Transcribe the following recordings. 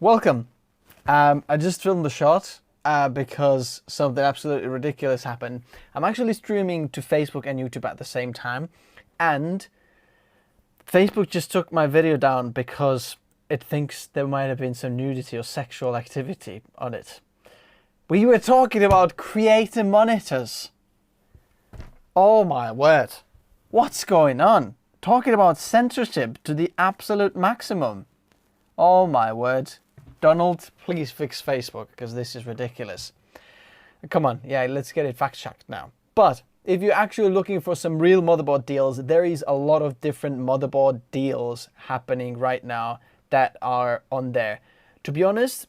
Welcome. I just filmed the shot because something absolutely ridiculous happened. I'm actually streaming to Facebook and YouTube at the same time, and Facebook just took my video down because it thinks there might have been some nudity or sexual activity on it. We were talking about creator monitors. Oh my word. What's going on? Talking about censorship to the absolute maximum. Oh my word. Donald, please fix Facebook because this is ridiculous. Come on, yeah, let's get it fact-checked now. But if you're actually looking for some real motherboard deals, there is a lot of different motherboard deals happening right now that are on there. To be honest,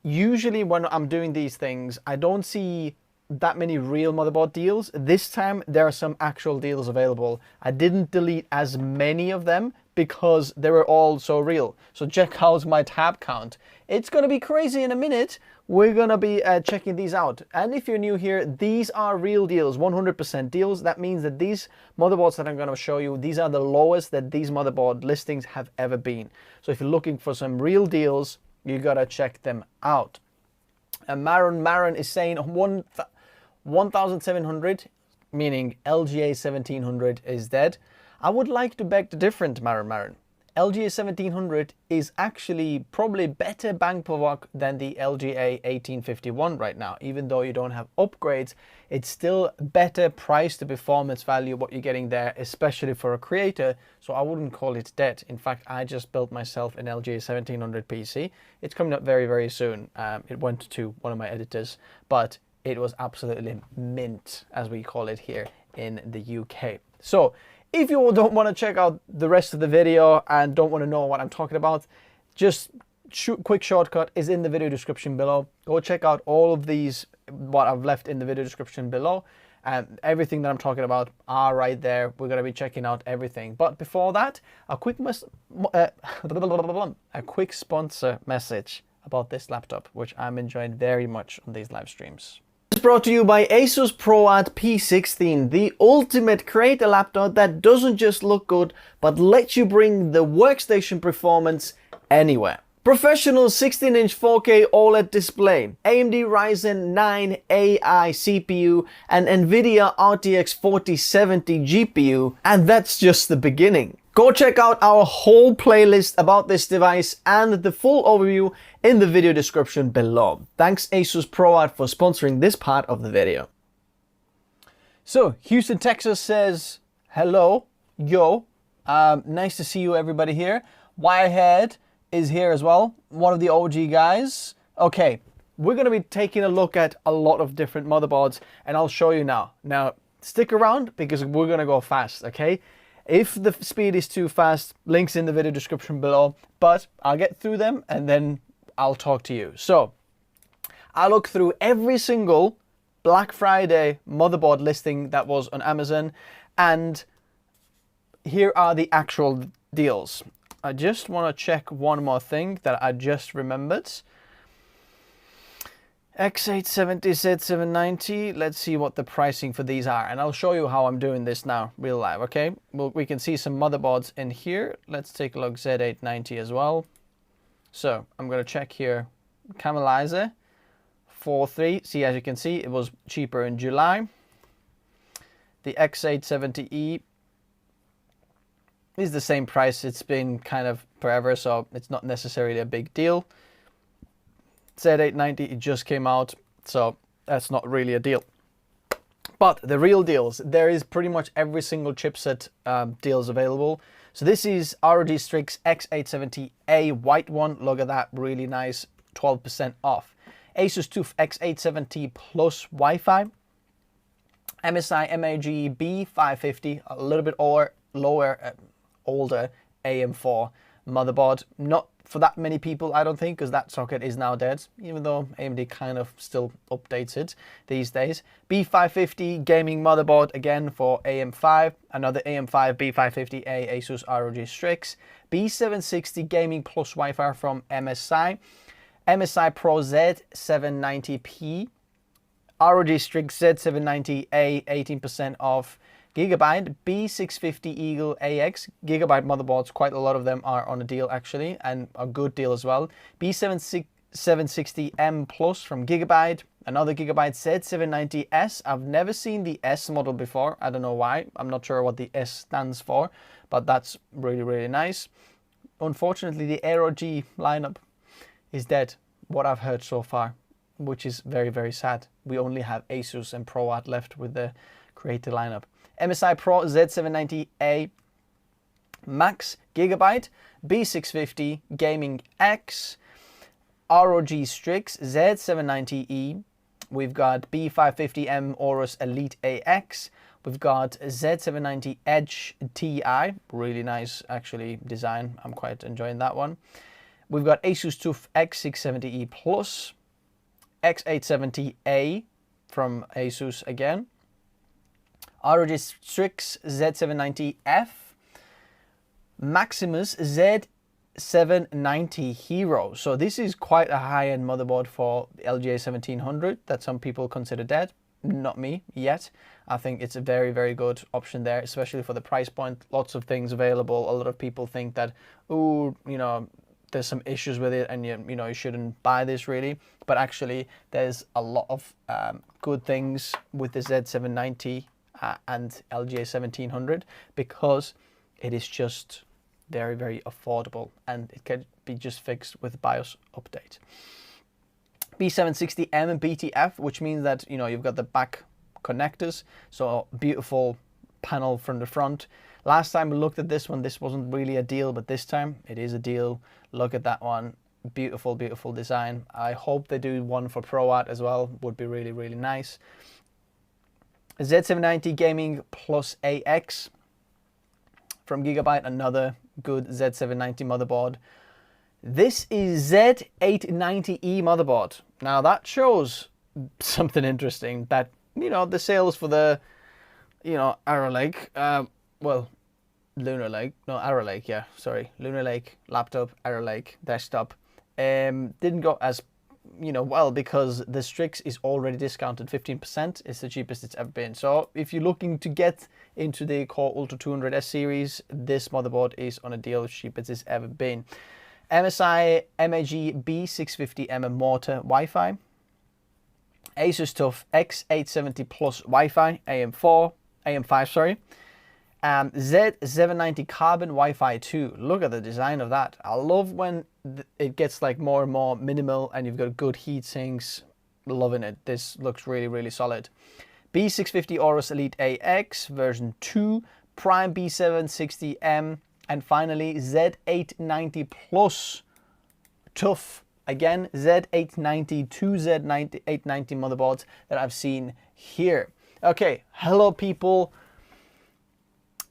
usually when I'm doing these things, I don't see that many real motherboard deals. This time there are some actual deals available. I didn't delete as many of them because they were all so real. So check out my tab count. It's gonna be crazy in a minute. We're gonna be checking these out. And if you're new here, these are real deals, 100% deals. That means that these motherboards that I'm gonna show you, these are the lowest that these motherboard listings have ever been. So if you're looking for some real deals, you gotta check them out. And Maron is saying 1,700, meaning LGA 1700 is dead. I would like to beg the different, Maron. LGA 1700 is actually probably better bang per buck than the LGA 1851 right now. Even though you don't have upgrades, it's still better price to performance value what you're getting there, especially for a creator. So I wouldn't call it dead. In fact, I just built myself an LGA 1700 PC. It's coming up very, very soon. It went to one of my editors, but it was absolutely mint, as we call it here in the UK. So if you don't want to check out the rest of the video and don't want to know what I'm talking about, just quick shortcut is in the video description below. Go check out all of these, what I've left in the video description below, and everything that I'm talking about are right there. We're going to be checking out everything. But before that, a quick sponsor message about this laptop, which I'm enjoying very much on these live streams. It's brought to you by Asus ProArt P16, the ultimate creator laptop that doesn't just look good, but lets you bring the workstation performance anywhere. Professional 16-inch 4K OLED display, AMD Ryzen 9 AI CPU, and NVIDIA RTX 4070 GPU, and that's just the beginning. Go check out our whole playlist about this device and the full overview in the video description below. Thanks Asus ProArt for sponsoring this part of the video. So Houston, Texas says, hello, yo, nice to see you everybody here. Wirehead is here as well, one of the OG guys. Okay, we're gonna be taking a look at a lot of different motherboards and I'll show you now. Now, stick around because we're gonna go fast, okay? If the speed is too fast, links in the video description below, but I'll get through them and then I'll talk to you. So, I looked through every single Black Friday motherboard listing that was on Amazon, and here are the actual deals. I just want to check one more thing that I just remembered. X870 Z790, let's see what the pricing for these are, and I'll show you how I'm doing this now real live, okay? Well, we can see some motherboards in here. Let's take a look, Z890 as well. So I'm going to check here, Camelizer 4.3, see, as you can see it was cheaper in July. The X870E is the same price, it's been kind of forever, so it's not necessarily a big deal. Z890, it just came out, so that's not really a deal. But the real deals, there is pretty much every single chipset deals available. So this is ROG Strix X870A white one. Look at that, really nice, 12% off. Asus TUF X870 Plus Wi-Fi. MSI MAG B550, a little bit older AM4 motherboard. Not for that many people, I don't think, because that socket is now dead, even though AMD kind of still updates it these days. B550 gaming motherboard, again for AM5, another AM5 B550A Asus ROG Strix. B760 gaming plus Wi-Fi from MSI. MSI Pro Z790P. ROG Strix Z790A, 18% off. Gigabyte B650 Eagle AX. Gigabyte motherboards, quite a lot of them are on a deal actually, and a good deal as well. B760M Plus from Gigabyte. Another Gigabyte Z790S. I've never seen the S model before. I don't know why. I'm not sure what the S stands for, but that's really, really nice. Unfortunately, the Aero G lineup is dead, what I've heard so far, which is very, very sad. We only have Asus and ProArt left with the creator lineup. MSI Pro Z790A Max Gigabyte, B650 Gaming X, ROG Strix Z790E. We've got B550M Aorus Elite AX. We've got Z790 Edge Ti, really nice actually design. I'm quite enjoying that one. We've got Asus TUF X670E Plus, X870A from Asus again, ROG Strix Z790F, Maximus Z790 Hero. So this is quite a high-end motherboard for LGA 1700 that some people consider dead. Not me yet. I think it's a very, very good option there, especially for the price point. Lots of things available. A lot of people think that, oh, you know, there's some issues with it and you know, you shouldn't buy this really. But actually, there's a lot of good things with the Z790 and LGA 1700 because it is just very, very affordable and it can be just fixed with BIOS update. B760M and BTF, which means that, you know, you've got the back connectors, so beautiful panel from the front. Last time we looked at this one, this wasn't really a deal, but this time it is a deal. Look at that one. Beautiful, beautiful design. I hope they do one for ProArt as well. Would be really, really nice. Z790 Gaming Plus AX from Gigabyte, another good Z790 motherboard. This is Z890E motherboard. Now that shows something interesting, that, you know, the sales for the, you know, Arrow Lake, well, Lunar Lake, no, Arrow Lake, yeah, sorry, Lunar Lake laptop, Arrow Lake desktop, didn't go as, you know, well, because the Strix is already discounted 15%. It's the cheapest it's ever been. So if you're looking to get into the Core Ultra 200S series, this motherboard is on a deal as cheap as it's ever been. MSI MAG B650M Mortar Wi-Fi, Asus TUF X870 Plus Wi-Fi AM5, sorry, Z790 Carbon Wi-Fi 2. Look at the design of that. I love when it gets like more and more minimal and you've got good heat sinks. Loving it. This looks really, really solid. B650 Aorus Elite AX version 2, Prime B760M, and finally Z890 Plus TUF. Again, Z890, two Z890 motherboards that I've seen here. Okay, hello people.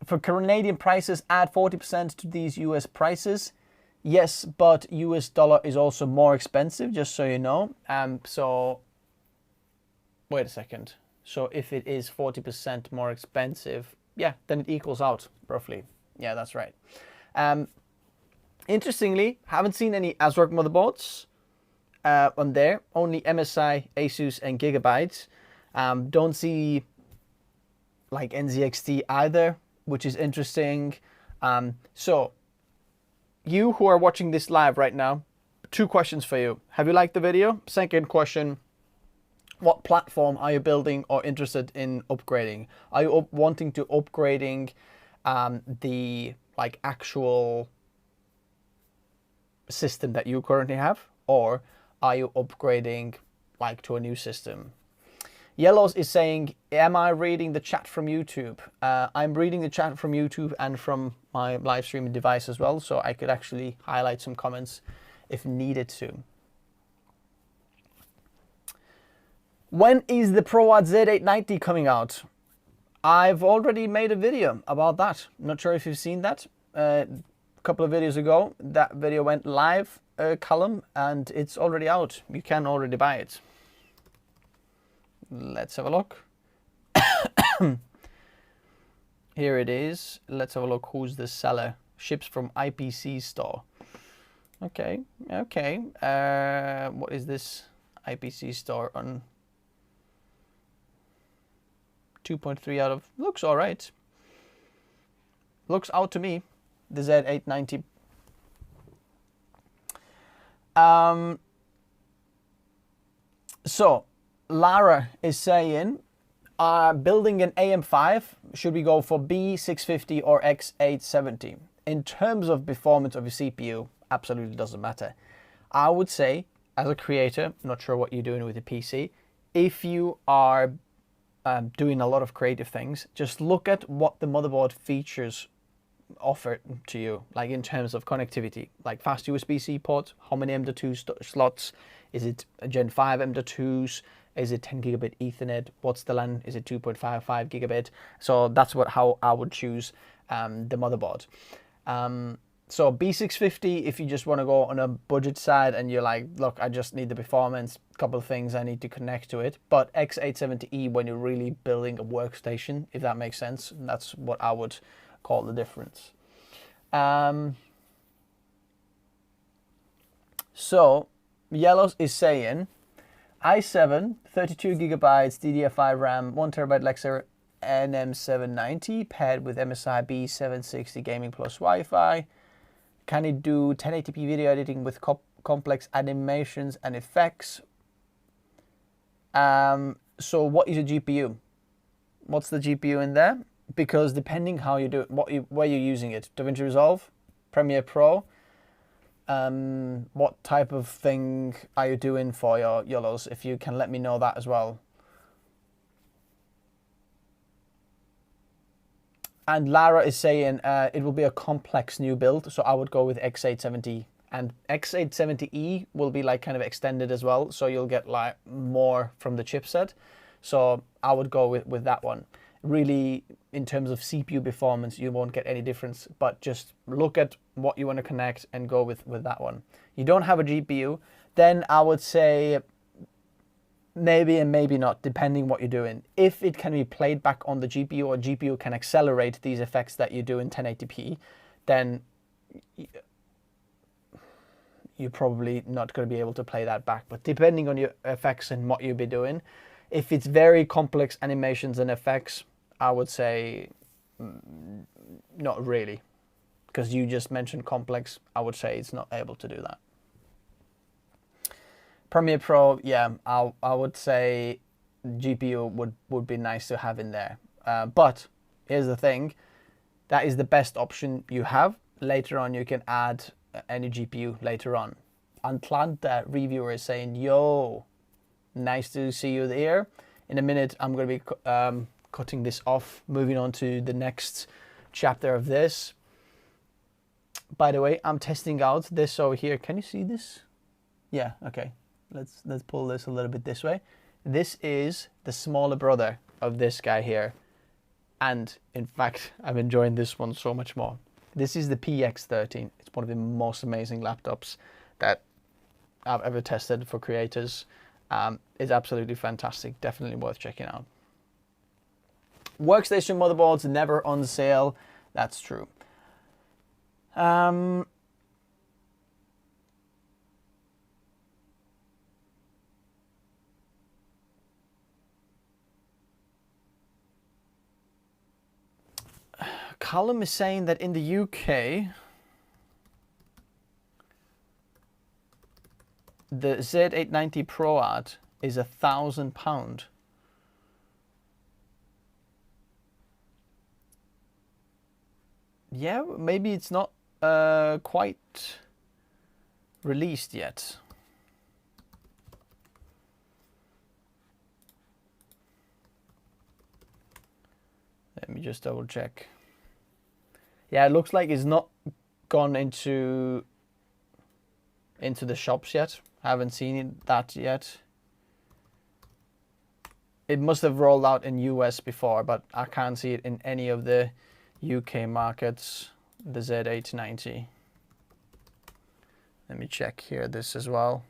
For Canadian prices, add 40% to these US prices. Yes, but US dollar is also more expensive, just so you know. So, wait a second. So if it is 40% more expensive, yeah, then it equals out roughly. Yeah, that's right. Interestingly, haven't seen any ASRock motherboards on there. Only MSI, Asus, and Gigabyte. Don't see like NZXT either, which is interesting. So, you who are watching this live right now, 2 questions for you. Have you liked the video? Second question, what platform are you building or interested in upgrading? Are you wanting to upgrading the like actual system that you currently have, or are you upgrading like to a new system? Yellows is saying, am I reading the chat from YouTube? I'm reading the chat from YouTube and from my live streaming device as well, so I could actually highlight some comments if needed to. When is the ProArt Z890 coming out? I've already made a video about that. Not sure if you've seen that. A couple of videos ago, that video went live, Callum, and it's already out. You can already buy it. Let's have a look. Here it is. Let's have a look. Who's the seller? Ships from IPC store. Okay, okay. What is this IPC store on? 2.3 out of, looks all right. Looks out to me, the Z890. So, Lara is saying, building an AM5, should we go for B650 or X870? In terms of performance of your CPU, absolutely doesn't matter. I would say, as a creator, not sure what you're doing with your PC, if you are doing a lot of creative things, just look at what the motherboard features offer to you, like in terms of connectivity, like fast USB-C ports, how many M.2 slots, is it a Gen 5 M.2s, is it 10 gigabit Ethernet, what's the LAN, is it 2.55 gigabit? So that's how I would choose the motherboard. So B650, if you just want to go on a budget side and you're like, look, I just need the performance, a couple of things I need to connect to it. But X870E, when you're really building a workstation, if that makes sense, that's what I would call the difference. So Yellows is saying i7, 32 gigabytes DDR5 RAM, 1 terabyte Lexer NM790 paired with MSI B760 Gaming Plus Wi-Fi. Can it do 1080p video editing with complex animations and effects? So what is a GPU? What's the GPU in there? Because depending how you do it, where you're using it, DaVinci Resolve, Premiere Pro, what type of thing are you doing for your YOLOs? If you can let me know that as well. And Lara is saying it will be a complex new build, so I would go with X870. And X870E will be like kind of extended as well, so you'll get like more from the chipset. So I would go with that one. Really, in terms of CPU performance, you won't get any difference, but just look at what you want to connect and go with that one. You don't have a GPU, then I would say maybe and maybe not, depending what you're doing. If it can be played back on the GPU, or GPU can accelerate these effects that you do in 1080p, then you're probably not going to be able to play that back. But depending on your effects and what you'll be doing, if it's very complex animations and effects, I would say not really. Because you just mentioned complex, I would say it's not able to do that. Premiere Pro, yeah, I would say GPU would be nice to have in there. But here's the thing, that is the best option you have. Later on, you can add any GPU later on. Atlanta reviewer is saying, yo, nice to see you there. In a minute, I'm going to be cutting this off, moving on to the next chapter of this. By the way, I'm testing out this over here. Can you see this? Yeah, okay. Let's pull this a little bit this way. This is the smaller brother of this guy here. And in fact, I'm enjoying this one so much more. This is the PX13. It's one of the most amazing laptops that I've ever tested for creators. It's absolutely fantastic. Definitely worth checking out. Workstation motherboards never on sale. That's true. Callum is saying that in the UK, the Z890 Pro Art is £1,000. Yeah, maybe it's not quite released yet. Let me just double check. Yeah, it looks like it's not gone into the shops yet. I haven't seen that yet. It must have rolled out in US before, but I can't see it in any of the UK markets, the Z890. Let me check here this as well.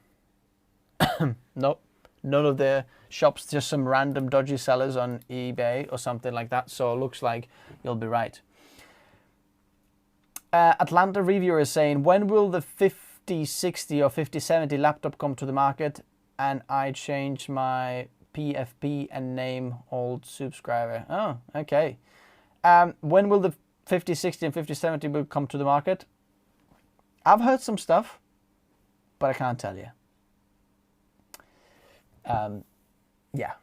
Nope, none of the shops, just some random dodgy sellers on eBay or something like that. So it looks like you'll be right. Atlanta reviewer is saying, when will the 5060 or 5070 laptop come to the market? And I change my PFP and name old subscriber. Oh, okay. When will the 5060 and 5070 will come to the market? I've heard some stuff, but I can't tell you. Yeah.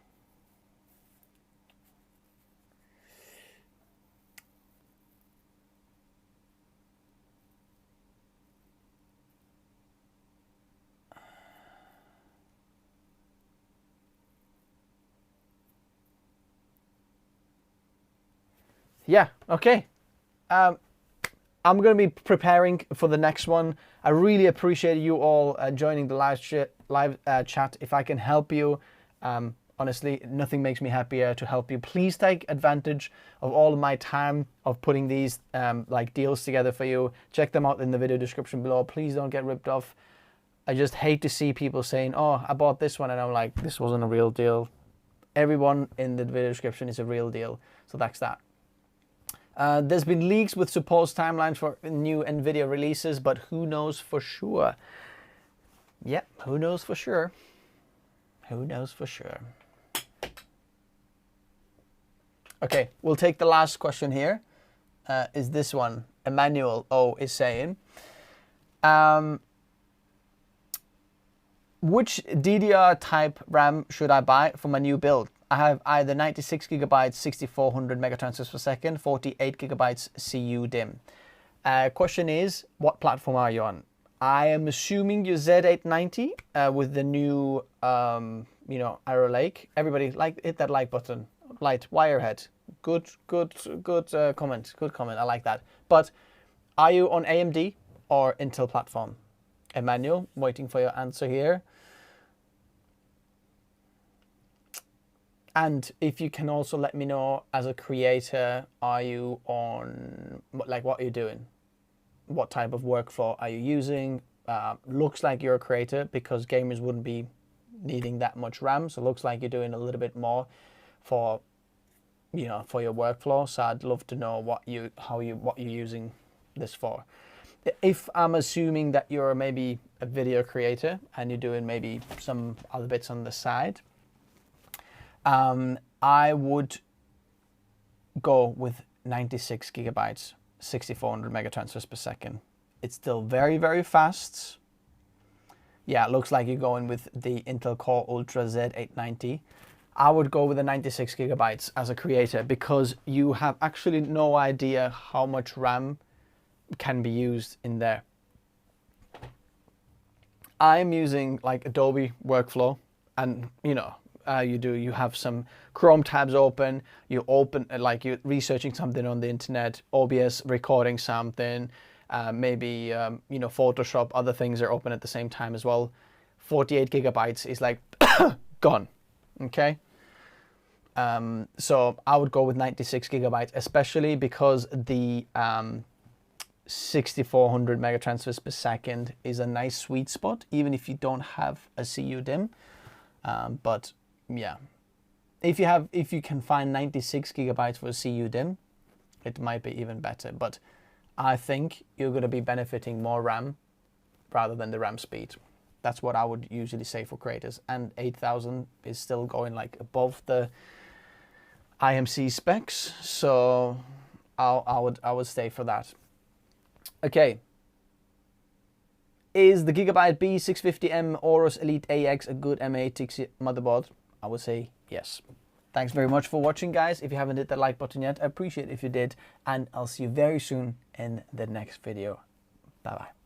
Yeah, okay. I'm going to be preparing for the next one. I really appreciate you all joining the live chat. If I can help you, honestly, nothing makes me happier to help you. Please take advantage of all of my time of putting these like deals together for you. Check them out in the video description below. Please don't get ripped off. I just hate to see people saying, oh, I bought this one, and I'm like, this wasn't a real deal. Everyone in the video description is a real deal. So that's that. There's been leaks with supposed timelines for new NVIDIA releases, but who knows for sure? Yep, who knows for sure? Who knows for sure? Okay, we'll take the last question here. Is this one. Emmanuel O is saying, which DDR type RAM should I buy for my new build? I have either 96 gigabytes, 6400 megatransfers per second, 48 gigabytes CU DIMM. Question is, what platform are you on? I am assuming you're Z890 with the new, you know, Arrow Lake. Everybody, hit that like button. Light, Wirehead. Good comment. Good comment. I like that. But are you on AMD or Intel platform? Emmanuel, waiting for your answer here. And if you can also let me know, as a creator, are you on, like, what are you doing? What type of workflow are you using? Looks like you're a creator, because gamers wouldn't be needing that much RAM. So it looks like you're doing a little bit more for, you know, for your workflow. So I'd love to know what you're using this for. If I'm assuming that you're maybe a video creator and you're doing maybe some other bits on the side, I would go with 96 gigabytes, 6400 megatransfers per second. It's still very, very fast. Yeah, it looks like you're going with the Intel Core Ultra Z890. I would go with the 96 gigabytes as a creator, because you have actually no idea how much RAM can be used in there. I'm using like Adobe Workflow, and you know, you have some Chrome tabs open, you open, like you're researching something on the internet, OBS recording something, maybe, you know, Photoshop, other things are open at the same time as well. 48 gigabytes is like gone, okay? So I would go with 96 gigabytes, especially because the 6400 megatransfers per second is a nice sweet spot, even if you don't have a CU DIMM. But yeah, if you can find 96 gigabytes for a CU DIMM, it might be even better. But I think you're going to be benefiting more RAM rather than the RAM speed. That's what I would usually say for creators. And 8000 is still going like above the IMC specs, so I would stay for that. Okay. Is the Gigabyte B650M Aorus Elite AX a good M860 motherboard? I would say yes. Thanks very much for watching, guys. If you haven't hit that like button yet, I appreciate it if you did, and I'll see you very soon in the next video. Bye-bye.